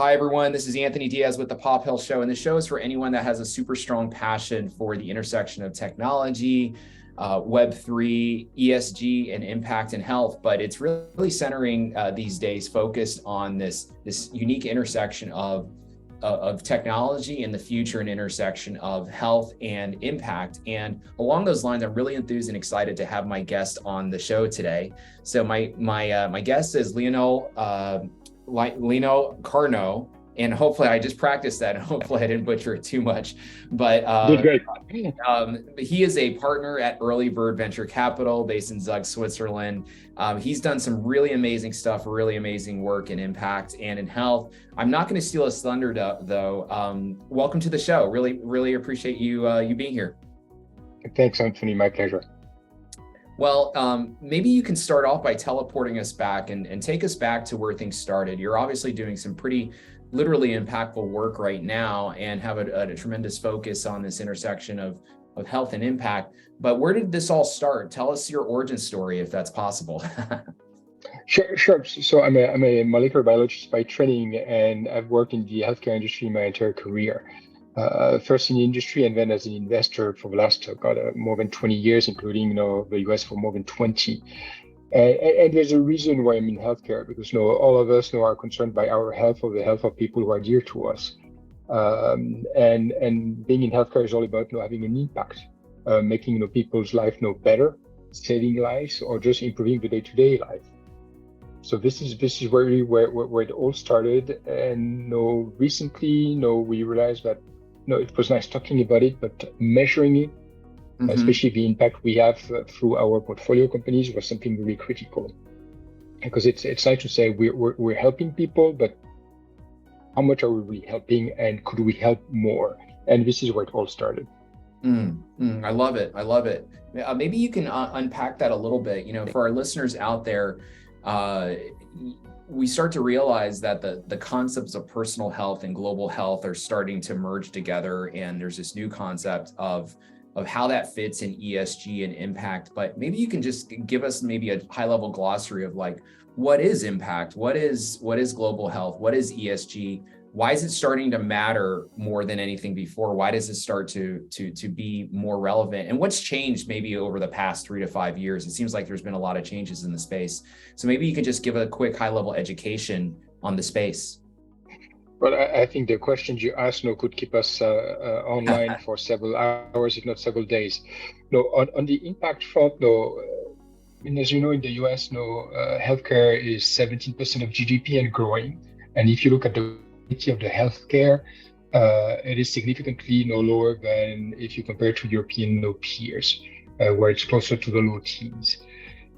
Hi, everyone. This is Anthony Diaz with the Pop Hill Show. And the show is for anyone that has a super strong passion for the intersection of technology, Web3, ESG, and impact and health. But it's really centering these days focused on this unique intersection of technology and the future and intersection of health and impact. And along those lines, I'm really enthused and excited to have my guest on the show today. So my guest is Lionel Carnot, and hopefully I just practiced that and hopefully I didn't butcher it too much, but Did great. he is a partner at Earlybird Venture Capital based in Zug, Switzerland. He's done some really amazing stuff, really amazing work in impact and in health. I'm not going to steal his thunder though. Welcome to the show. Really appreciate you being here. Thanks, Anthony. My pleasure. Well, maybe you can start off by teleporting us back and take us back to where things started. You're obviously doing some pretty literally impactful work right now and have a tremendous focus on this intersection of health and impact. But where did this all start? Tell us your origin story, if that's possible. Sure. So I'm a molecular biologist by training, and I've worked in the healthcare industry my entire career. First in the industry and then as an investor for the last more than 20 years, including the US for more than 20. And there's a reason why I'm in healthcare, because all of us are concerned by our health or the health of people who are dear to us. And being in healthcare is all about having an impact, making people's life better, saving lives, or just improving the day-to-day life. So this is where it all started. And recently, we realized that it was nice talking about it, but measuring it, especially the impact we have through our portfolio companies, was something really critical. Because it's nice to say we're helping people, but how much are we really helping, and could we help more? And this is where it all started. I love it. Maybe you can unpack that a little bit. For our listeners out there, we start to realize that the concepts of personal health and global health are starting to merge together, and there's this new concept of how that fits in ESG and impact. But maybe you can just give us maybe a high-level glossary of what is impact, what is global health, what is ESG, why is it starting to matter more than anything before? Why does it start to be more relevant? And what's changed maybe over the past 3 to 5 years? It seems like there's been a lot of changes in the space. So maybe you can just give a quick high-level education on the space. Well, I think the questions you asked could keep us online for several hours, if not several days. On the impact front, as you know, in the US, healthcare is 17% of GDP and growing. And if you look at the of the healthcare, it is significantly lower than if you compare to European peers, where it's closer to the low teens.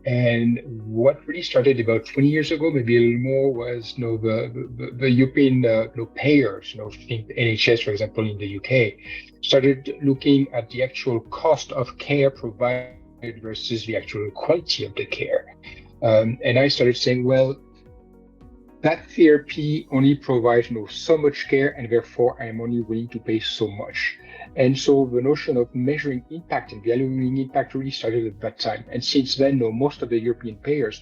And what really started about 20 years ago, maybe a little more, was the European payers, think NHS, for example, in the UK, started looking at the actual cost of care provided versus the actual quality of the care. And I started saying, well, that therapy only provides so much care, and therefore I am only willing to pay so much. And so the notion of measuring impact and valuing impact really started at that time. And since then, most of the European payers,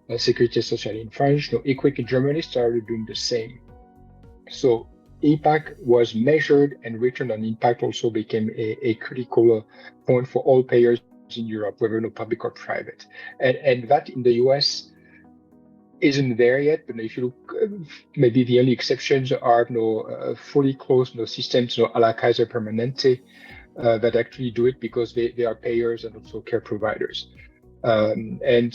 Sécurité Sociale in France, EQUIC in Germany, started doing the same. So impact was measured, and return on impact also became a critical point for all payers in Europe, whether public or private. And that in the US isn't there yet, but if you look, maybe the only exceptions are fully closed systems, a la Kaiser Permanente, that actually do it because they are payers and also care providers. And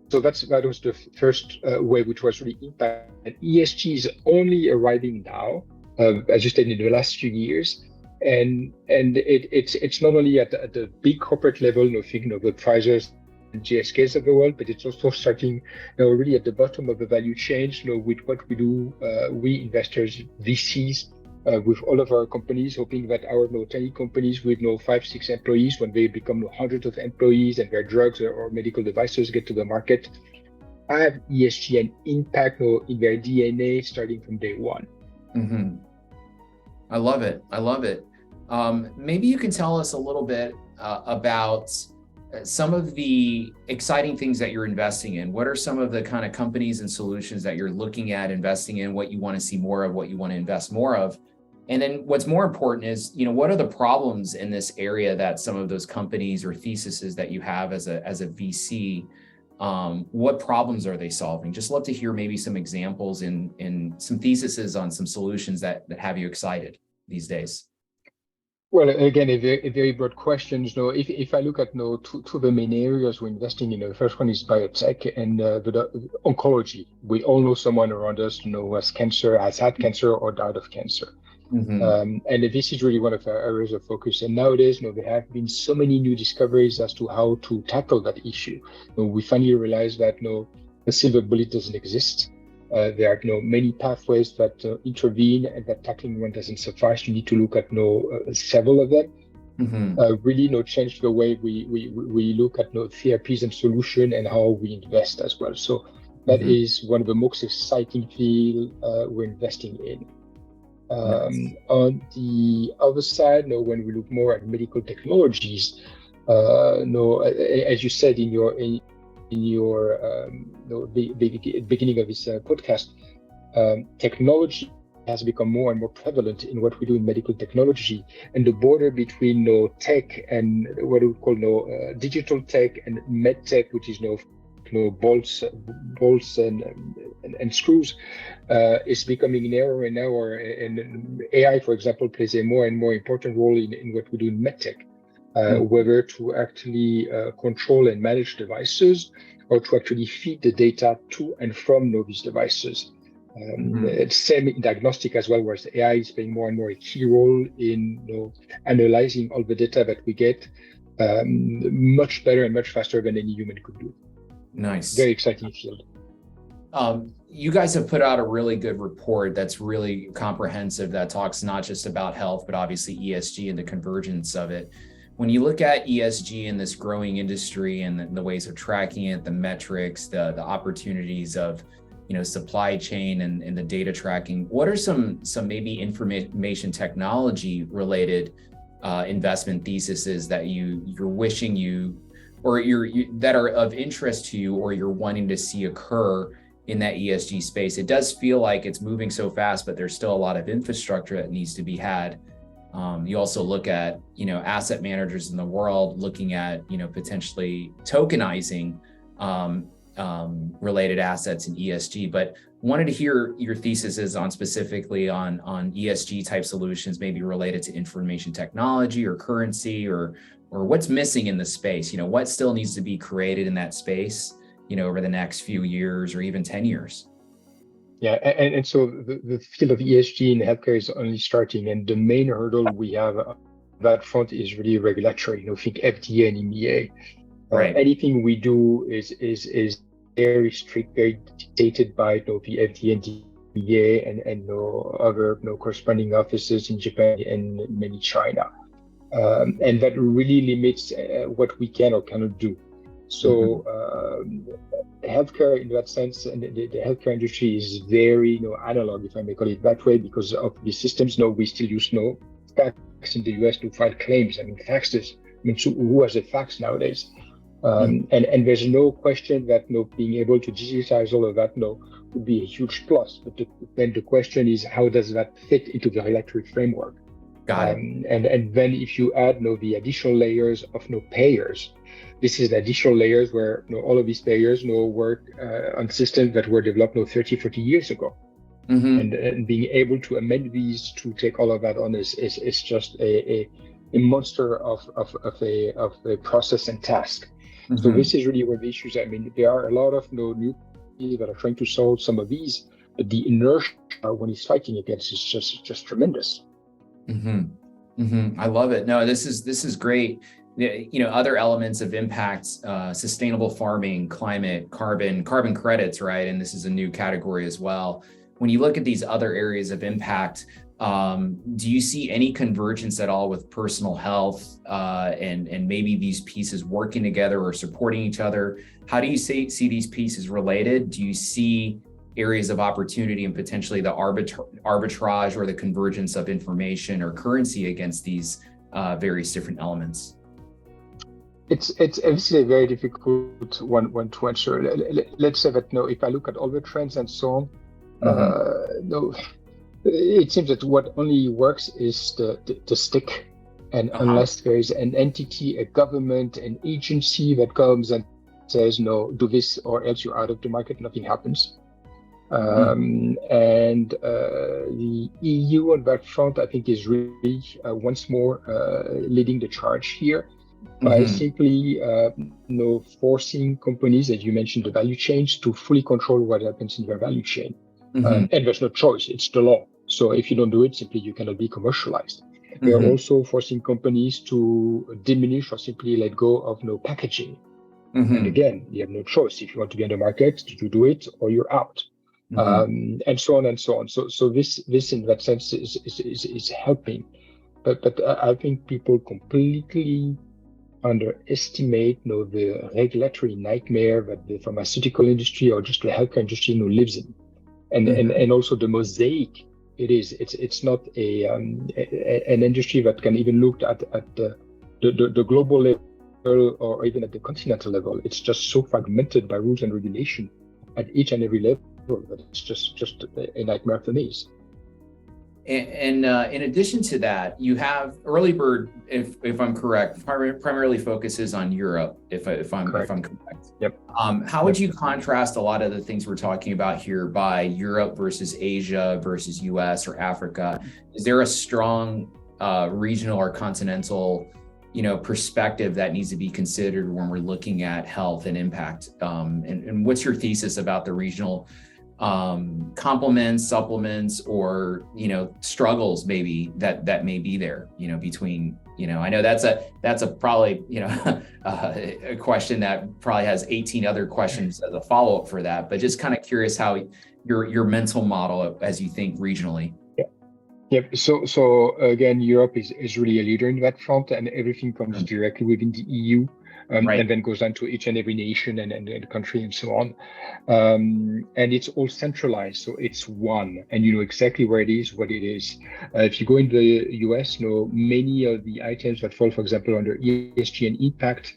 so that was the first way, which was really impact. And ESG is only arriving now, as you stated, in the last few years. And it's not only at the big corporate level, thinking of the Pfizer's and GSKs of the world, but it's also starting really at the bottom of the value chain, with what we do, we investors, VCs, with all of our companies, hoping that our tiny companies with 5-6 employees, when they become hundreds of employees and their drugs or medical devices get to the market, have ESG and impact in their DNA starting from day one. I love it. Maybe you can tell us a little bit about some of the exciting things that you're investing in? What are some of the kind of companies and solutions that you're looking at investing in, what you want to see more of, what you want to invest more of? And then what's more important is, what are the problems in this area that some of those companies or theses that you have as a VC, what problems are they solving? Just love to hear maybe some examples and some theses on some solutions that have you excited these days. Well, again, a very broad question. If I look at two the main areas we're investing in, the first one is biotech and the oncology. We all know someone around us who has cancer, has had cancer, or died of cancer. And this is really one of our areas of focus. And nowadays, there have been so many new discoveries as to how to tackle that issue. We finally realized that the silver bullet doesn't exist. There are many pathways that intervene, and that tackling one doesn't suffice. You need to look at several of them. Really change the way we look at therapies and solution and how we invest as well. So that is one of the most exciting fields we're investing in. On the other side, when we look more at medical technologies, as you said in your beginning of this podcast, technology has become more and more prevalent in what we do in medical technology, and the border between tech and what we call digital tech and med tech, which is bolts and screws, is becoming narrower and narrower. And AI, for example, plays a more and more important role in what we do in medtech, whether to actually control and manage devices or to actually feed the data to and from these devices. It's same in diagnostic as well, whereas AI is playing more and more a key role in analyzing all the data that we get much better and much faster than any human could do. Nice. Very exciting field. You guys have put out a really good report that's really comprehensive, that talks not just about health, but obviously ESG and the convergence of it. When you look at ESG in this growing industry and the ways of tracking it, the metrics, the opportunities of supply chain and the data tracking, what are some maybe information technology related investment theses that you're wishing or that are of interest to you, or you're wanting to see occur in that ESG space? It does feel like it's moving so fast, but there's still a lot of infrastructure that needs to be had. You also look at, asset managers in the world looking at, potentially tokenizing related assets in ESG, but wanted to hear your theses on specifically on ESG type solutions, maybe related to information technology or currency, or what's missing in the space, what still needs to be created in that space, over the next few years or even 10 years. Yeah, and so the field of ESG in healthcare is only starting, and the main hurdle we have on that front is really regulatory. Think FDA and EMEA. Right. Anything we do is very strict, very dictated by the FDA and EMEA and other corresponding offices in Japan and many China, and that really limits what we can or cannot do. So healthcare, in that sense, and the healthcare industry is very analog, if I may call it that way, because of the systems. We still use fax in the US to file claims. Faxes. So who has a fax nowadays? And there's no question that being able to digitize all of that would be a huge plus. But then the question is, how does that fit into the regulatory framework? Got it. And then if you add the additional layers of payers, this is the additional layers where all of these payers work on systems that were developed 30, 40 years ago. And being able to amend these to take all of that on is just a monster of a process and task. So this is really where the issues. There are a lot of new people that are trying to solve some of these, but the inertia when he's fighting against is just tremendous. I love it. No, this is great. Other elements of impact, sustainable farming, climate, carbon credits, right? And this is a new category as well. When you look at these other areas of impact, do you see any convergence at all with personal health and maybe these pieces working together or supporting each other? How do you see these pieces related? Do you see areas of opportunity and potentially the arbitrage or the convergence of information or currency against these various different elements? It's obviously a very difficult one to answer. Let's say that no, if I look at all the trends and so on, Hmm. no, it seems that what only works is the stick, and Uh-huh. unless there is an entity, a government, an agency that comes and says no, do this or else you're out of the market, nothing happens. And the EU on that front, I think, is really once more leading the charge here by Mm-hmm. simply forcing companies, as you mentioned, the value chains to fully control what happens in their value chain. Hmm. And there's no choice, it's the law. So if you don't do it, simply you cannot be commercialized. They're Hmm. also forcing companies to diminish or simply let go of no packaging. And Hmm. again, you have no choice. If you want to be on the market, you do it or you're out. Hmm. And so on and so on. So this in that sense is helping. But I think people completely underestimate the regulatory nightmare that the pharmaceutical industry or just the healthcare industry lives in, Hmm. and also the mosaic it is. It's not an industry that can even look at the global level or even at the continental level. It's just so fragmented by rules and regulation at each and every level that it's just a nightmare for me. And in addition to that, you have Earlybird, if I'm correct, primarily focuses on Europe. If I'm Correct. correct, Yep. how would Yep. you contrast a lot of the things we're talking about here by Europe versus Asia versus U.S. or Africa? Is there a strong regional or continental, perspective that needs to be considered when we're looking at health and impact? And what's your thesis about the regional complements, supplements, or struggles maybe that may be there between I know that's a probably a question that probably has 18 other questions as a follow-up for that, but just kind of curious how your mental model as you think regionally. Yep. So again, Europe is really a leader in that front, and everything comes directly within the EU, Right. and then goes down to each and every nation and country and so on. And it's all centralized, so it's one, and you know exactly where it is, what it is. If you go in the US, many of the items that fall, for example, under ESG and impact,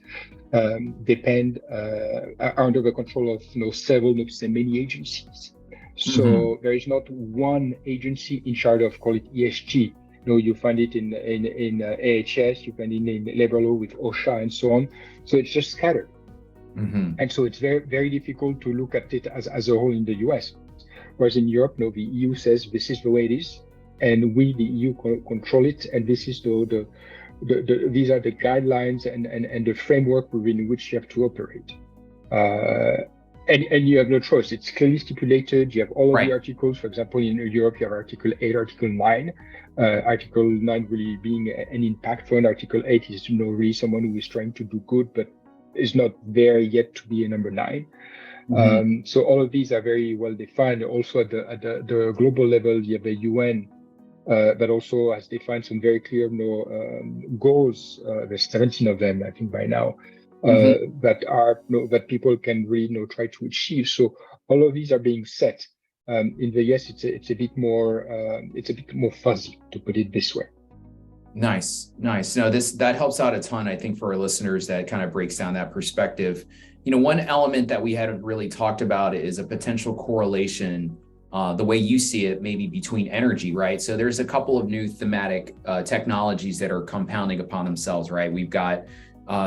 depend are under the control of several, say many agencies. Mm-hmm. So there is not one agency in charge of call it ESG. You find it in AHS, you find it in labor law with OSHA and so on. So it's just scattered, Mm-hmm. and so it's very very difficult to look at it as a whole in the US. Whereas in Europe, the EU says this is the way it is, and we, the EU, control it, and this is these are the guidelines and the framework within which you have to operate. And you have no choice. It's clearly stipulated. You have all of the Right. articles. For example, in Europe, you have Article 8, Article 9. Article 9 really being an impact fund. Article 8 is really someone who is trying to do good, but is not there yet to be a number 9. Mm-hmm. So all of these are very well defined. Also at the global level, you have the UN that also has defined some very clear goals. There's 17 of them, I think, by now, Mm-hmm. that people can really try to achieve. So all of these are being set. In the US, it's a bit more fuzzy, to put it this way. Nice. No, that helps out a ton, I think, for our listeners. That kind of breaks down that perspective. One element that we hadn't really talked about is a potential correlation, the way you see it, maybe between energy, right? So there's a couple of new thematic technologies that are compounding upon themselves, right? We've got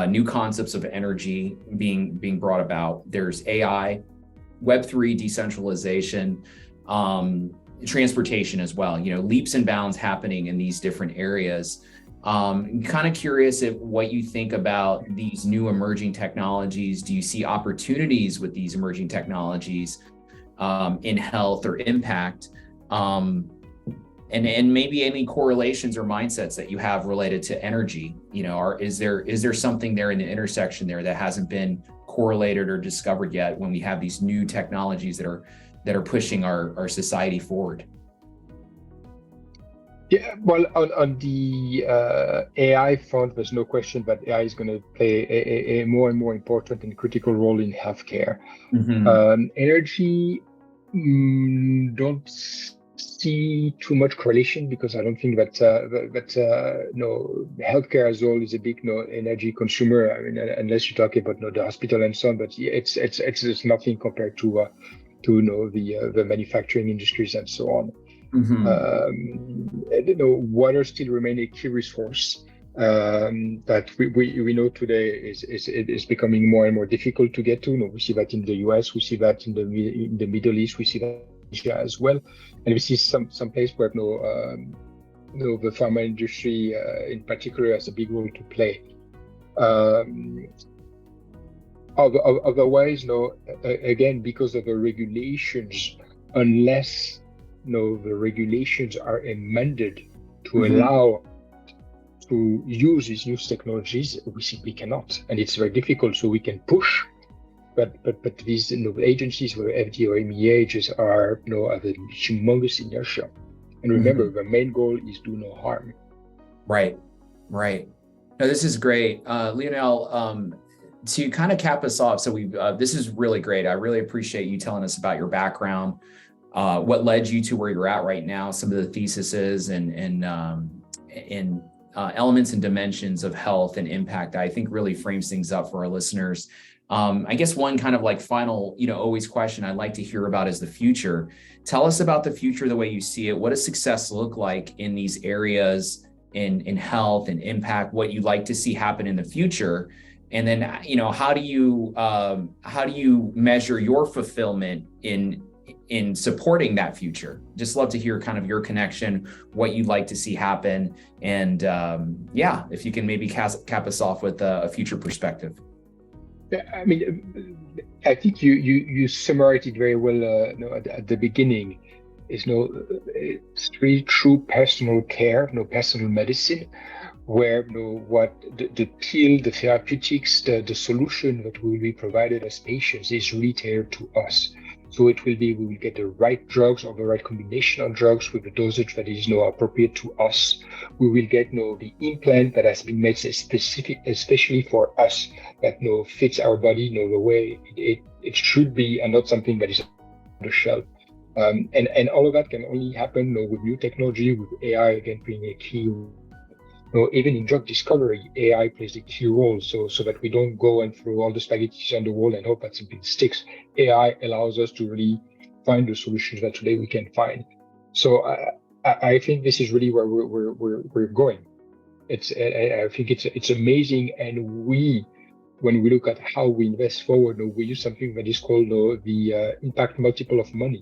new concepts of energy being brought about. There's AI, Web3, decentralization, transportation as well, leaps and bounds happening in these different areas. Kind of curious if what you think about these new emerging technologies. Do you see opportunities with these emerging technologies in health or impact? And maybe any correlations or mindsets that you have related to energy, is there something there in the intersection there that hasn't been correlated or discovered yet when we have these new technologies that are pushing our society forward? Yeah, well, on the AI front, there's no question that AI is going to play a more and more important and critical role in healthcare. Mm-hmm. Energy, don't see too much correlation because I don't think that healthcare as well is a big energy consumer. I mean, unless you talk about the hospital and so on, but it's just nothing compared to the manufacturing industries and so on. Water still remains a key resource that we know today is becoming more and more difficult to get to. We see that in the US, we see that in the Middle East, we see that in Asia as well, and we see some place where the pharma industry in particular has a big role to play. Otherwise, again, because of the regulations, unless the regulations are amended to allow to use these new technologies, we simply cannot, and it's very difficult. So we can push, but these agencies, whether FDA or MEA, just are have a humongous inertia. And remember, the main goal is do no harm. Right. No, this is great, Lionel. To kind of cap us off, so this is really great. I really appreciate you telling us about your background, what led you to where you're at right now, some of the theses and elements and dimensions of health and impact. I think really frames things up for our listeners. I guess one kind of like final, always question I'd like to hear about is the future. Tell us about the future, the way you see it. What does success look like in these areas in health and impact? What you'd like to see happen in the future? And then, how do you measure your fulfillment in supporting that future? Just love to hear kind of your connection, what you'd like to see happen. And if you can maybe cap us off with a future perspective. Yeah, I mean, I think you summarized it very well at the beginning. It's really true personal care, personal medicine, where what the pill, the therapeutics, the solution that will be provided as patients is really tailored to us. So we will get the right drugs or the right combination of drugs with the dosage that is appropriate to us. We will get the implant that has been made specific, especially for us, that fits our body, the way it should be, and not something that is on the shelf. And all of that can only happen with new technology, with AI again playing a key role. Even in drug discovery, AI plays a key role, so that we don't go and throw all the spaghetti on the wall and hope that something sticks. AI allows us to really find the solutions that today we can find. So I think this is really where we're going. I think it's amazing, and when we look at how we invest forward, we use something that is called the impact multiple of money.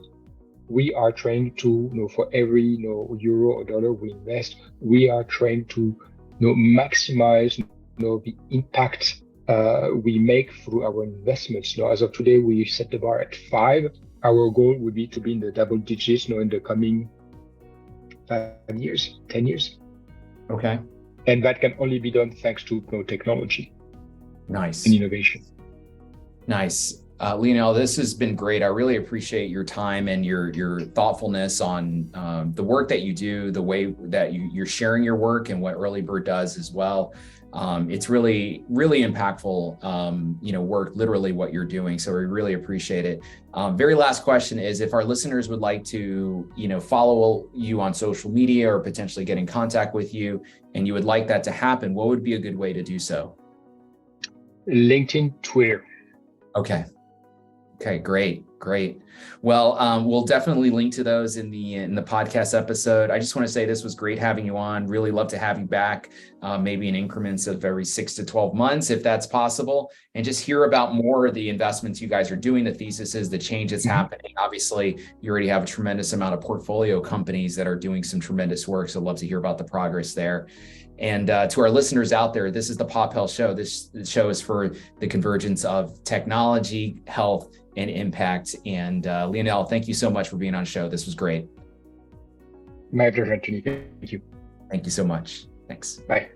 We are trying to, for every euro or dollar we invest, we are trying to maximize the impact we make through our investments. As of today, we set the bar at 5. Our goal would be to be in the double digits in the coming 5 years, 10 years. Okay. And that can only be done thanks to technology. Nice. And innovation. Nice. Lionel, this has been great. I really appreciate your time and your thoughtfulness on the work that you do, the way that you're sharing your work and what Earlybird does as well. It's really, really impactful, work, literally what you're doing. So we really appreciate it. Very last question is, if our listeners would like to, follow you on social media or potentially get in contact with you, and you would like that to happen, what would be a good way to do so? LinkedIn, Twitter. Okay, great. Well, we'll definitely link to those in the podcast episode. I just want to say this was great having you on. Really love to have you back, maybe in increments of every 6 to 12 months, if that's possible, and just hear about more of the investments you guys are doing, the theses, the change that's happening. Obviously, you already have a tremendous amount of portfolio companies that are doing some tremendous work. So I'd love to hear about the progress there. And to our listeners out there, this is the Pop Health Show. This show is for the convergence of technology, health, and impact. And Lionel, thank you so much for being on the show. This was great. My pleasure, Anthony. Thank you. Thank you so much. Thanks. Bye.